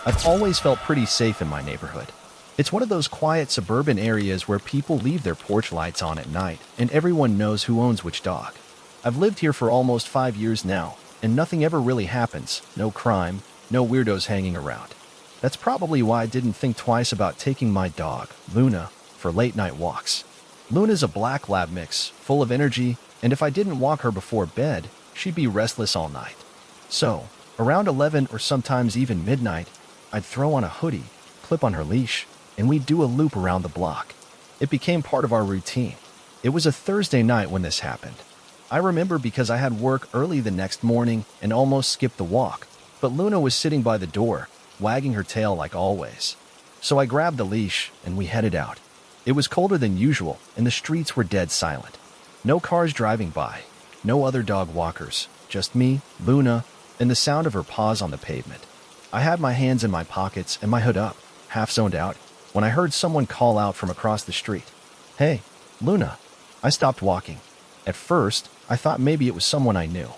I've always felt pretty safe in my neighborhood. It's one of those quiet suburban areas where people leave their porch lights on at night and everyone knows who owns which dog. I've lived here for almost 5 years now, and nothing ever really happens. No crime, no weirdos hanging around. That's probably why I didn't think twice about taking my dog, Luna, for late night walks. Luna's a black lab mix, full of energy, and if I didn't walk her before bed, she'd be restless all night. So, around 11 or sometimes even midnight, I'd throw on a hoodie, clip on her leash, and we'd do a loop around the block. It became part of our routine. It was a Thursday night when this happened. I remember because I had work early the next morning and almost skipped the walk, but Luna was sitting by the door, wagging her tail like always. So I grabbed the leash and we headed out. It was colder than usual and the streets were dead silent. No cars driving by, no other dog walkers, just me, Luna, and the sound of her paws on the pavement. I had my hands in my pockets and my hood up, half zoned out, when I heard someone call out from across the street. "Hey, Luna." I stopped walking. At first, I thought maybe it was someone I knew.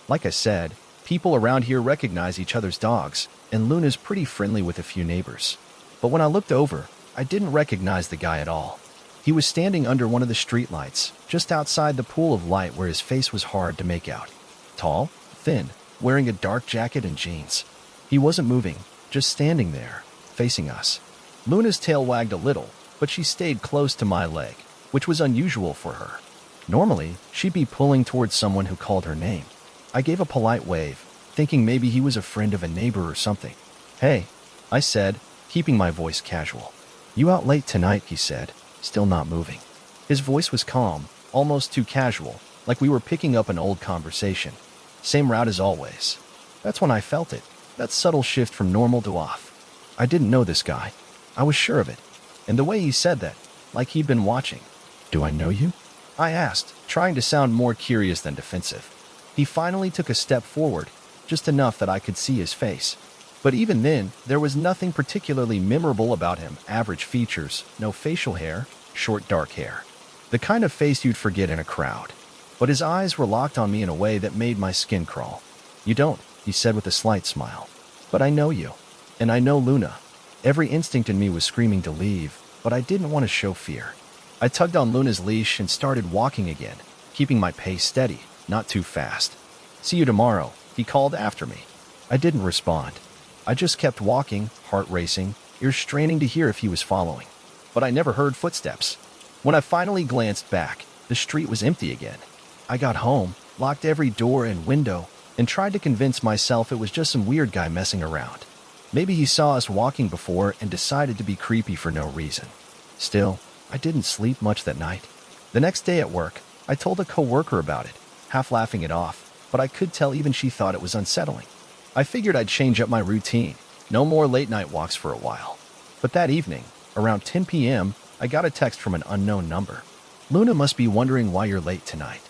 Like I said, people around here recognize each other's dogs, and Luna's pretty friendly with a few neighbors. But when I looked over, I didn't recognize the guy at all. He was standing under one of the streetlights, just outside the pool of light where his face was hard to make out. Tall, thin, wearing a dark jacket and jeans. He wasn't moving, just standing there, facing us. Luna's tail wagged a little, but she stayed close to my leg, which was unusual for her. Normally, she'd be pulling towards someone who called her name. I gave a polite wave, thinking maybe he was a friend of a neighbor or something. "Hey," I said, keeping my voice casual. "You out late tonight?" he said, still not moving. His voice was calm, almost too casual, like we were picking up an old conversation. Same route as always. That's when I felt it, that subtle shift from normal to off. I didn't know this guy. I was sure of it. And the way he said that, like he'd been watching. "Do I know you?" I asked, trying to sound more curious than defensive. He finally took a step forward, just enough that I could see his face. But even then, there was nothing particularly memorable about him. Average features, no facial hair, short dark hair. The kind of face you'd forget in a crowd. But his eyes were locked on me in a way that made my skin crawl. "You don't," he said with a slight smile. "But I know you. And I know Luna." Every instinct in me was screaming to leave, but I didn't want to show fear. I tugged on Luna's leash and started walking again, keeping my pace steady, not too fast. "See you tomorrow," he called after me. I didn't respond. I just kept walking, heart racing, ears straining to hear if he was following. But I never heard footsteps. When I finally glanced back, the street was empty again. I got home, locked every door and window, and tried to convince myself it was just some weird guy messing around. Maybe he saw us walking before and decided to be creepy for no reason. Still, I didn't sleep much that night. The next day at work, I told a coworker about it, half laughing it off, but I could tell even she thought it was unsettling. I figured I'd change up my routine, no more late-night walks for a while. But that evening, around 10 p.m., I got a text from an unknown number. "Luna must be wondering why you're late tonight."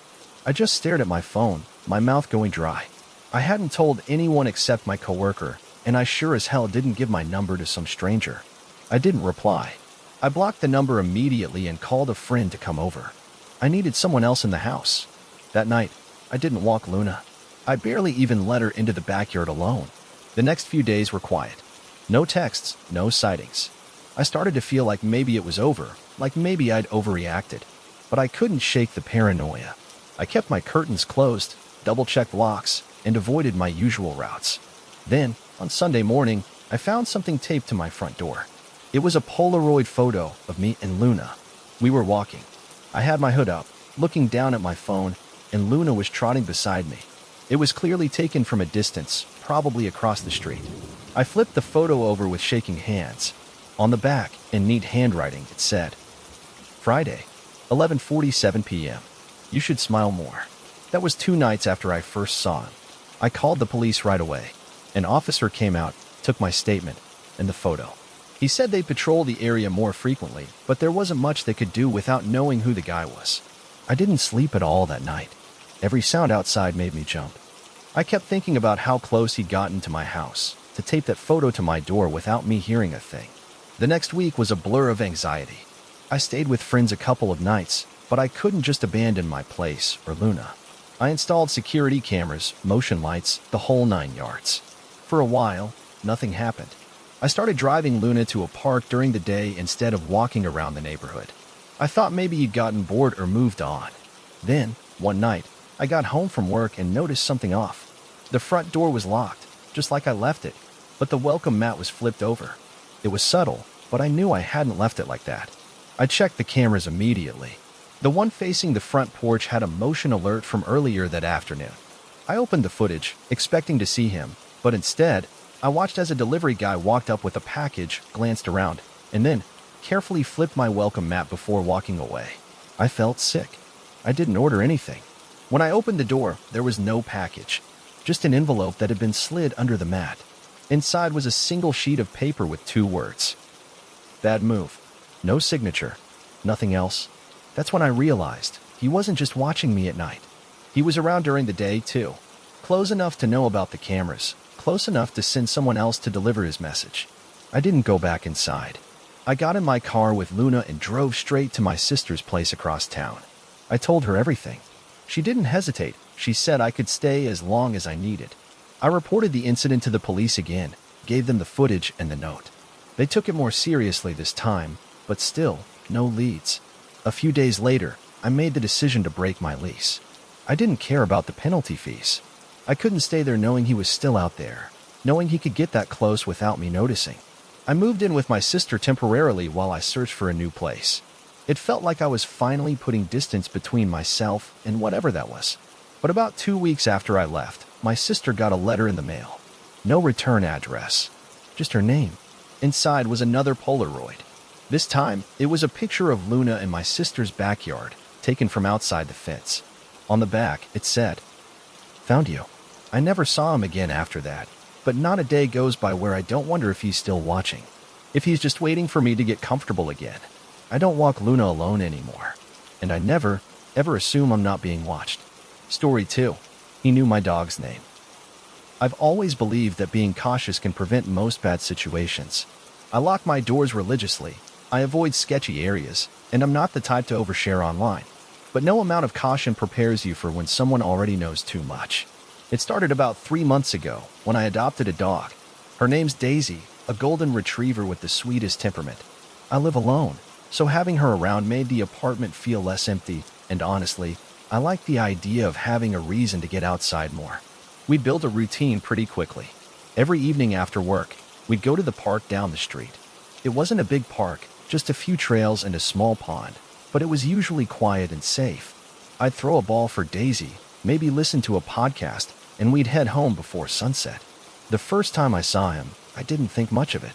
I just stared at my phone, my mouth going dry. I hadn't told anyone except my coworker, and I sure as hell didn't give my number to some stranger. I didn't reply. I blocked the number immediately and called a friend to come over. I needed someone else in the house. That night, I didn't walk Luna. I barely even let her into the backyard alone. The next few days were quiet. No texts, no sightings. I started to feel like maybe it was over, like maybe I'd overreacted. But I couldn't shake the paranoia. I kept my curtains closed, double-checked locks, and avoided my usual routes. Then, on Sunday morning, I found something taped to my front door. It was a Polaroid photo of me and Luna. We were walking. I had my hood up, looking down at my phone, and Luna was trotting beside me. It was clearly taken from a distance, probably across the street. I flipped the photo over with shaking hands. On the back, in neat handwriting, it said, "Friday, 11:47 p.m. You should smile more." That was 2 nights after I first saw him. I called the police right away. An officer came out, took my statement, and the photo. He said they patrol the area more frequently, but there wasn't much they could do without knowing who the guy was. I didn't sleep at all that night. Every sound outside made me jump. I kept thinking about how close he'd gotten to my house, to tape that photo to my door without me hearing a thing. The next week was a blur of anxiety. I stayed with friends a couple of nights, but I couldn't just abandon my place or Luna. I installed security cameras, motion lights, the whole 9 yards. For a while, nothing happened. I started driving Luna to a park during the day instead of walking around the neighborhood. I thought maybe you'd gotten bored or moved on. Then, one night, I got home from work and noticed something off. The front door was locked, just like I left it, but the welcome mat was flipped over. It was subtle, but I knew I hadn't left it like that. I checked the cameras immediately. The one facing the front porch had a motion alert from earlier that afternoon. I opened the footage, expecting to see him, but instead, I watched as a delivery guy walked up with a package, glanced around, and then carefully flipped my welcome mat before walking away. I felt sick. I didn't order anything. When I opened the door, there was no package, just an envelope that had been slid under the mat. Inside was a single sheet of paper with 2 words. Bad move. No signature. Nothing else. That's when I realized he wasn't just watching me at night. He was around during the day, too. Close enough to know about the cameras, close enough to send someone else to deliver his message. I didn't go back inside. I got in my car with Luna and drove straight to my sister's place across town. I told her everything. She didn't hesitate. She said I could stay as long as I needed. I reported the incident to the police again, gave them the footage and the note. They took it more seriously this time, but still, no leads. A few days later, I made the decision to break my lease. I didn't care about the penalty fees. I couldn't stay there knowing he was still out there, knowing he could get that close without me noticing. I moved in with my sister temporarily while I searched for a new place. It felt like I was finally putting distance between myself and whatever that was. But about 2 weeks after I left, my sister got a letter in the mail. No return address, just her name. Inside was another Polaroid. This time, it was a picture of Luna in my sister's backyard, taken from outside the fence. On the back, it said, "Found you." I never saw him again after that, but not a day goes by where I don't wonder if he's still watching. If he's just waiting for me to get comfortable again. I don't walk Luna alone anymore. And I never, ever assume I'm not being watched. Story 2. He knew my dog's name. I've always believed that being cautious can prevent most bad situations. I lock my doors religiously. I avoid sketchy areas, and I'm not the type to overshare online. But no amount of caution prepares you for when someone already knows too much. It started about 3 months ago when I adopted a dog. Her name's Daisy, a golden retriever with the sweetest temperament. I live alone, so having her around made the apartment feel less empty, and honestly, I like the idea of having a reason to get outside more. We built a routine pretty quickly. Every evening after work, we'd go to the park down the street. It wasn't a big park, just a few trails and a small pond, but it was usually quiet and safe. I'd throw a ball for Daisy, maybe listen to a podcast, and we'd head home before sunset. The first time I saw him, I didn't think much of it.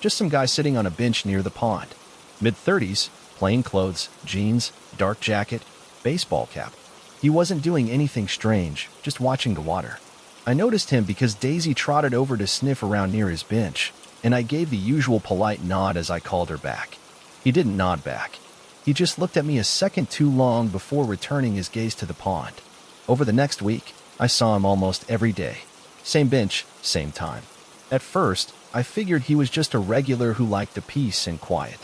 Just some guy sitting on a bench near the pond. Mid-30s, plain clothes, jeans, dark jacket, baseball cap. He wasn't doing anything strange, just watching the water. I noticed him because Daisy trotted over to sniff around near his bench, and I gave the usual polite nod as I called her back. He didn't nod back. He just looked at me a second too long before returning his gaze to the pond. Over the next week, I saw him almost every day. Same bench, same time. At first, I figured he was just a regular who liked the peace and quiet.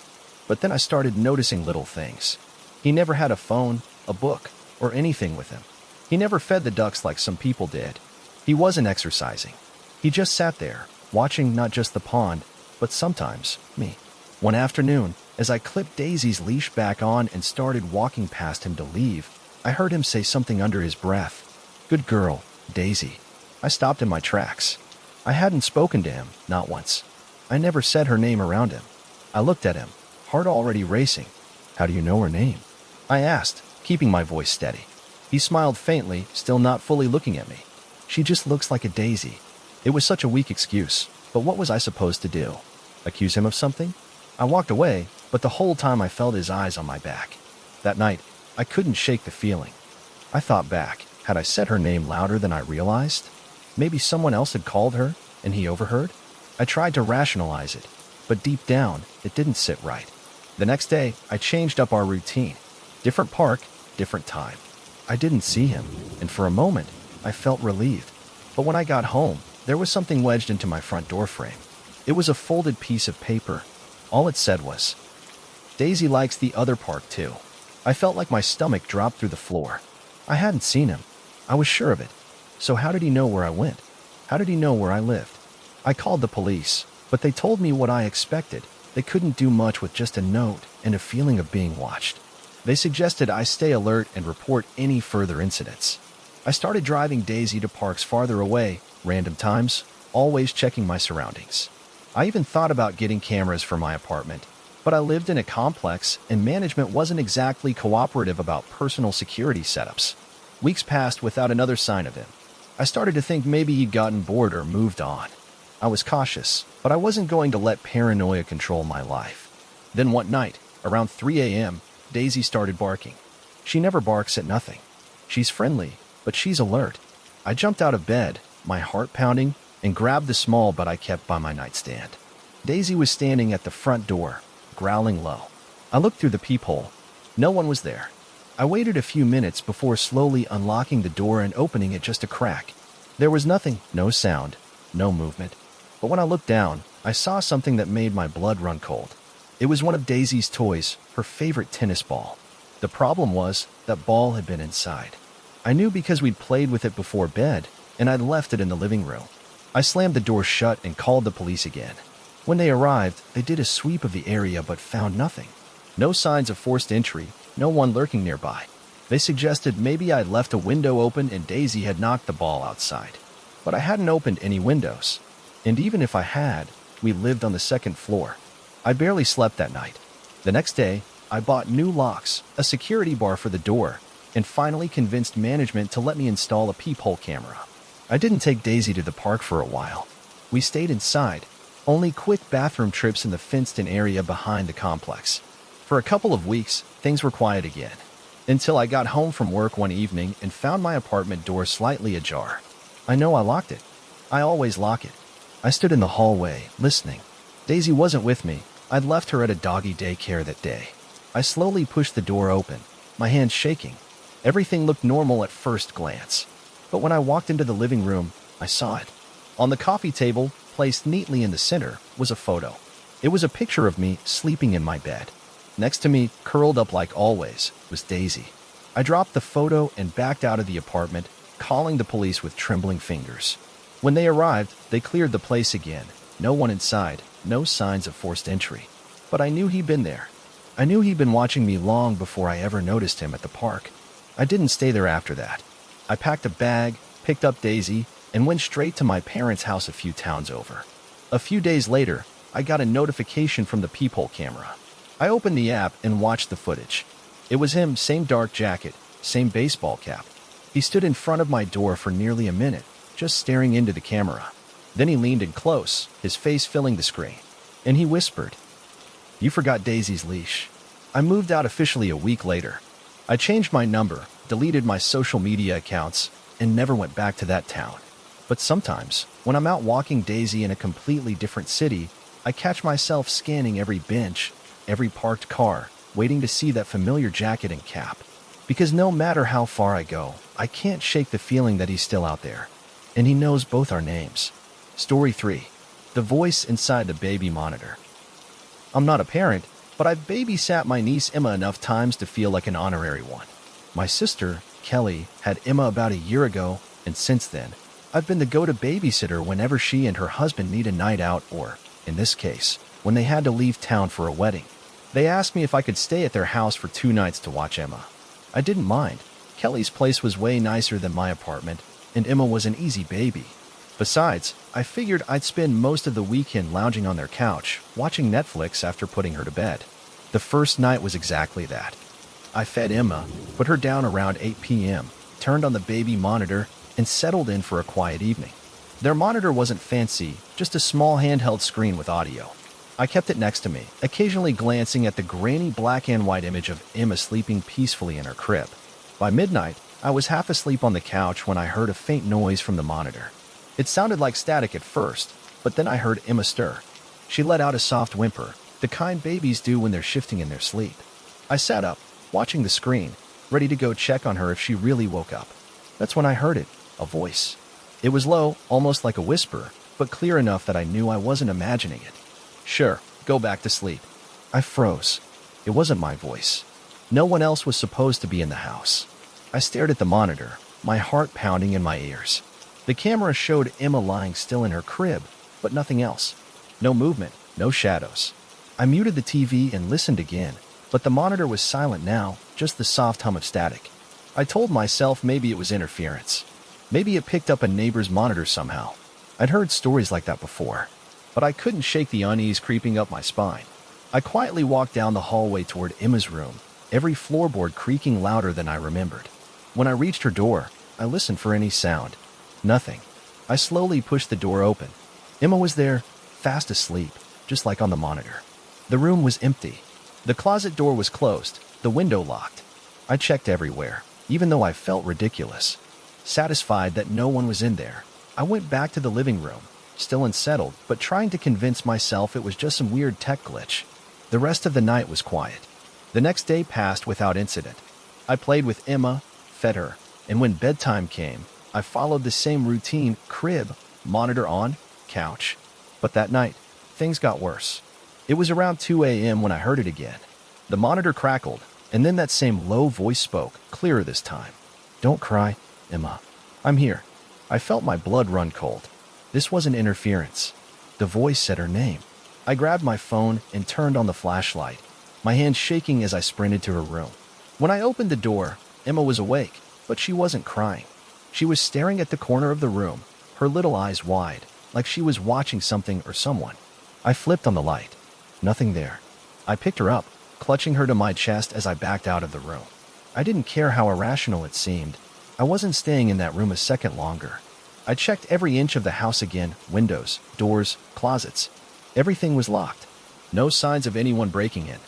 But then I started noticing little things. He never had a phone, a book, or anything with him. He never fed the ducks like some people did. He wasn't exercising. He just sat there, watching not just the pond, but sometimes me. One afternoon, as I clipped Daisy's leash back on and started walking past him to leave, I heard him say something under his breath. "Good girl, Daisy." I stopped in my tracks. I hadn't spoken to him, not once. I never said her name around him. I looked at him, heart already racing. "How do you know her name?" I asked, keeping my voice steady. He smiled faintly, still not fully looking at me. "She just looks like a daisy." It was such a weak excuse, but what was I supposed to do? Accuse him of something? I walked away, but the whole time I felt his eyes on my back. That night, I couldn't shake the feeling. I thought back. Had I said her name louder than I realized? Maybe someone else had called her, and he overheard? I tried to rationalize it, but deep down, it didn't sit right. The next day, I changed up our routine. Different park, different time. I didn't see him, and for a moment, I felt relieved. But when I got home, there was something wedged into my front door frame. It was a folded piece of paper. All it said was, "Daisy likes the other park too." I felt like my stomach dropped through the floor. I hadn't seen him. I was sure of it. So how did he know where I went? How did he know where I lived? I called the police. But they told me what I expected. They couldn't do much with just a note and a feeling of being watched. They suggested I stay alert and report any further incidents. I started driving Daisy to parks farther away, random times, always checking my surroundings. I even thought about getting cameras for my apartment, but I lived in a complex and management wasn't exactly cooperative about personal security setups. Weeks passed without another sign of him. I started to think maybe he'd gotten bored or moved on. I was cautious, but I wasn't going to let paranoia control my life. Then one night, around 3 a.m., Daisy started barking. She never barks at nothing. She's friendly, but she's alert. I jumped out of bed, my heart pounding, and grabbed the small but I kept by my nightstand. Daisy was standing at the front door, growling low. I looked through the peephole. No one was there. I waited a few minutes before slowly unlocking the door and opening it just a crack. There was nothing, no sound, no movement. But when I looked down, I saw something that made my blood run cold. It was one of Daisy's toys, her favorite tennis ball. The problem was, that ball had been inside. I knew because we'd played with it before bed, and I'd left it in the living room. I slammed the door shut and called the police again. When they arrived, they did a sweep of the area but found nothing. No signs of forced entry, no one lurking nearby. They suggested maybe I'd left a window open and Daisy had knocked the ball outside. But I hadn't opened any windows. And even if I had, we lived on the second floor. I barely slept that night. The next day, I bought new locks, a security bar for the door, and finally convinced management to let me install a peephole camera. I didn't take Daisy to the park for a while. We stayed inside, only quick bathroom trips in the fenced-in area behind the complex. For a couple of weeks, things were quiet again, until I got home from work one evening and found my apartment door slightly ajar. I know I locked it. I always lock it. I stood in the hallway, listening. Daisy wasn't with me. I'd left her at a doggy daycare that day. I slowly pushed the door open, my hands shaking. Everything looked normal at first glance. But when I walked into the living room, I saw it. On the coffee table, placed neatly in the center, was a photo. It was a picture of me sleeping in my bed. Next to me, curled up like always, was Daisy. I dropped the photo and backed out of the apartment, calling the police with trembling fingers. When they arrived, they cleared the place again. No one inside, no signs of forced entry. But I knew he'd been there. I knew he'd been watching me long before I ever noticed him at the park. I didn't stay there after that. I packed a bag, picked up Daisy, and went straight to my parents' house a few towns over. A few days later, I got a notification from the peephole camera. I opened the app and watched the footage. It was him, same dark jacket, same baseball cap. He stood in front of my door for nearly a minute, just staring into the camera. Then he leaned in close, his face filling the screen. And he whispered, "You forgot Daisy's leash." I moved out officially a week later. I changed my number, deleted my social media accounts, and never went back to that town. But sometimes, when I'm out walking Daisy in a completely different city, I catch myself scanning every bench, every parked car, waiting to see that familiar jacket and cap. Because no matter how far I go, I can't shake the feeling that he's still out there. And he knows both our names. Story 3. The voice inside the baby monitor. I'm not a parent, but I've babysat my niece Emma enough times to feel like an honorary one. My sister, Kelly, had Emma about a year ago, and since then, I've been the go-to babysitter whenever she and her husband need a night out or, in this case, when they had to leave town for a wedding. They asked me if I could stay at their house for 2 nights to watch Emma. I didn't mind. Kelly's place was way nicer than my apartment, and Emma was an easy baby. Besides, I figured I'd spend most of the weekend lounging on their couch, watching Netflix after putting her to bed. The first night was exactly that. I fed Emma, put her down around 8 p.m., turned on the baby monitor, and settled in for a quiet evening. Their monitor wasn't fancy, just a small handheld screen with audio. I kept it next to me, occasionally glancing at the grainy black and white image of Emma sleeping peacefully in her crib. By midnight, I was half asleep on the couch when I heard a faint noise from the monitor. It sounded like static at first, but then I heard Emma stir. She let out a soft whimper, the kind babies do when they're shifting in their sleep. I sat up, watching the screen, ready to go check on her if she really woke up. That's when I heard it, a voice. It was low, almost like a whisper, but clear enough that I knew I wasn't imagining it. "Sure, go back to sleep." I froze. It wasn't my voice. No one else was supposed to be in the house. I stared at the monitor, my heart pounding in my ears. The camera showed Emma lying still in her crib, but nothing else. No movement, no shadows. I muted the TV and listened again, but the monitor was silent now, just the soft hum of static. I told myself maybe it was interference. Maybe it picked up a neighbor's monitor somehow. I'd heard stories like that before, but I couldn't shake the unease creeping up my spine. I quietly walked down the hallway toward Emma's room, every floorboard creaking louder than I remembered. When I reached her door, I listened for any sound. Nothing. I slowly pushed the door open. Emma was there, fast asleep, just like on the monitor. The room was empty. The closet door was closed, the window locked. I checked everywhere, even though I felt ridiculous. Satisfied that no one was in there, I went back to the living room, still unsettled, but trying to convince myself it was just some weird tech glitch. The rest of the night was quiet. The next day passed without incident. I played with Emma, fed her, and when bedtime came, I followed the same routine: crib, monitor on, couch. But that night, things got worse. It was around 2 a.m. when I heard it again. The monitor crackled, and then that same low voice spoke, clearer this time. "Don't cry, Emma. I'm here." I felt my blood run cold. This wasn't interference. The voice said her name. I grabbed my phone and turned on the flashlight, my hand shaking as I sprinted to her room. When I opened the door, Emma was awake, but she wasn't crying. She was staring at the corner of the room, her little eyes wide, like she was watching something or someone. I flipped on the light. Nothing there. I picked her up, clutching her to my chest as I backed out of the room. I didn't care how irrational it seemed. I wasn't staying in that room a second longer. I checked every inch of the house again: windows, doors, closets. Everything was locked. No signs of anyone breaking in.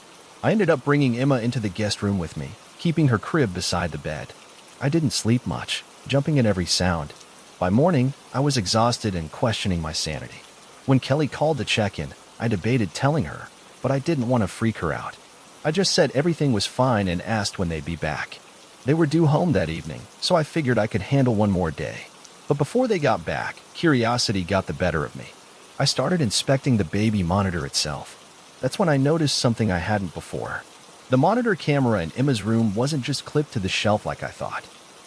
I ended up bringing Emma into the guest room with me, keeping her crib beside the bed. I didn't sleep much, jumping at every sound. By morning, I was exhausted and questioning my sanity. When Kelly called to check in, I debated telling her, but I didn't want to freak her out. I just said everything was fine and asked when they'd be back. They were due home that evening, so I figured I could handle one more day. But before they got back, curiosity got the better of me. I started inspecting the baby monitor itself. That's when I noticed something I hadn't before. The monitor camera in Emma's room wasn't just clipped to the shelf like I thought.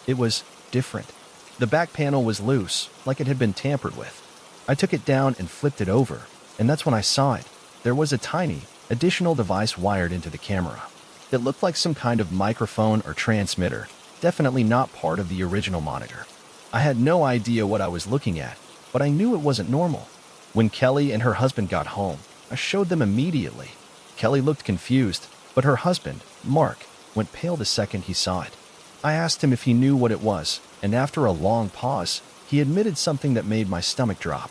It was different. The back panel was loose, like it had been tampered with. I took it down and flipped it over, and that's when I saw it. There was a tiny, additional device wired into the camera. It looked like some kind of microphone or transmitter, definitely not part of the original monitor. I had no idea what I was looking at, but I knew it wasn't normal. When Kelly and her husband got home, I showed them immediately. Kelly looked confused, but her husband, Mark, went pale the second he saw it. I asked him if he knew what it was, and after a long pause, he admitted something that made my stomach drop.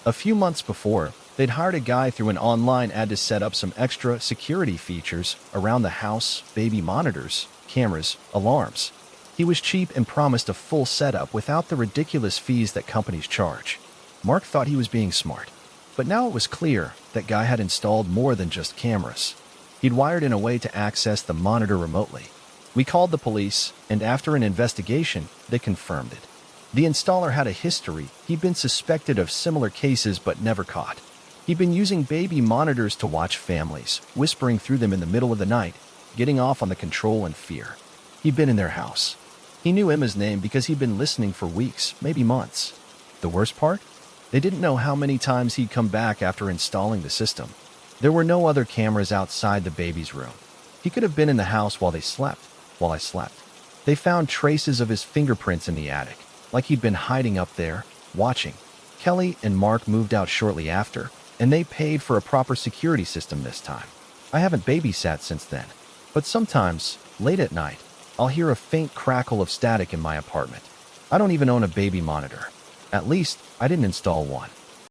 A few months before, they'd hired a guy through an online ad to set up some extra security features around the house: baby monitors, cameras, alarms. He was cheap and promised a full setup without the ridiculous fees that companies charge. Mark thought he was being smart, but now it was clear that guy had installed more than just cameras. He'd wired in a way to access the monitor remotely. We called the police, and after an investigation, they confirmed it. The installer had a history. He'd been suspected of similar cases but never caught. He'd been using baby monitors to watch families, whispering through them in the middle of the night, getting off on the control and fear. He'd been in their house. He knew Emma's name because he'd been listening for weeks, maybe months. The worst part? They didn't know how many times he'd come back after installing the system. There were no other cameras outside the baby's room. He could have been in the house while I slept. They found traces of his fingerprints in the attic, like he'd been hiding up there, watching. Kelly and Mark moved out shortly after, and they paid for a proper security system this time. I haven't babysat since then, but sometimes, late at night, I'll hear a faint crackle of static in my apartment. I don't even own a baby monitor. At least, I didn't install one.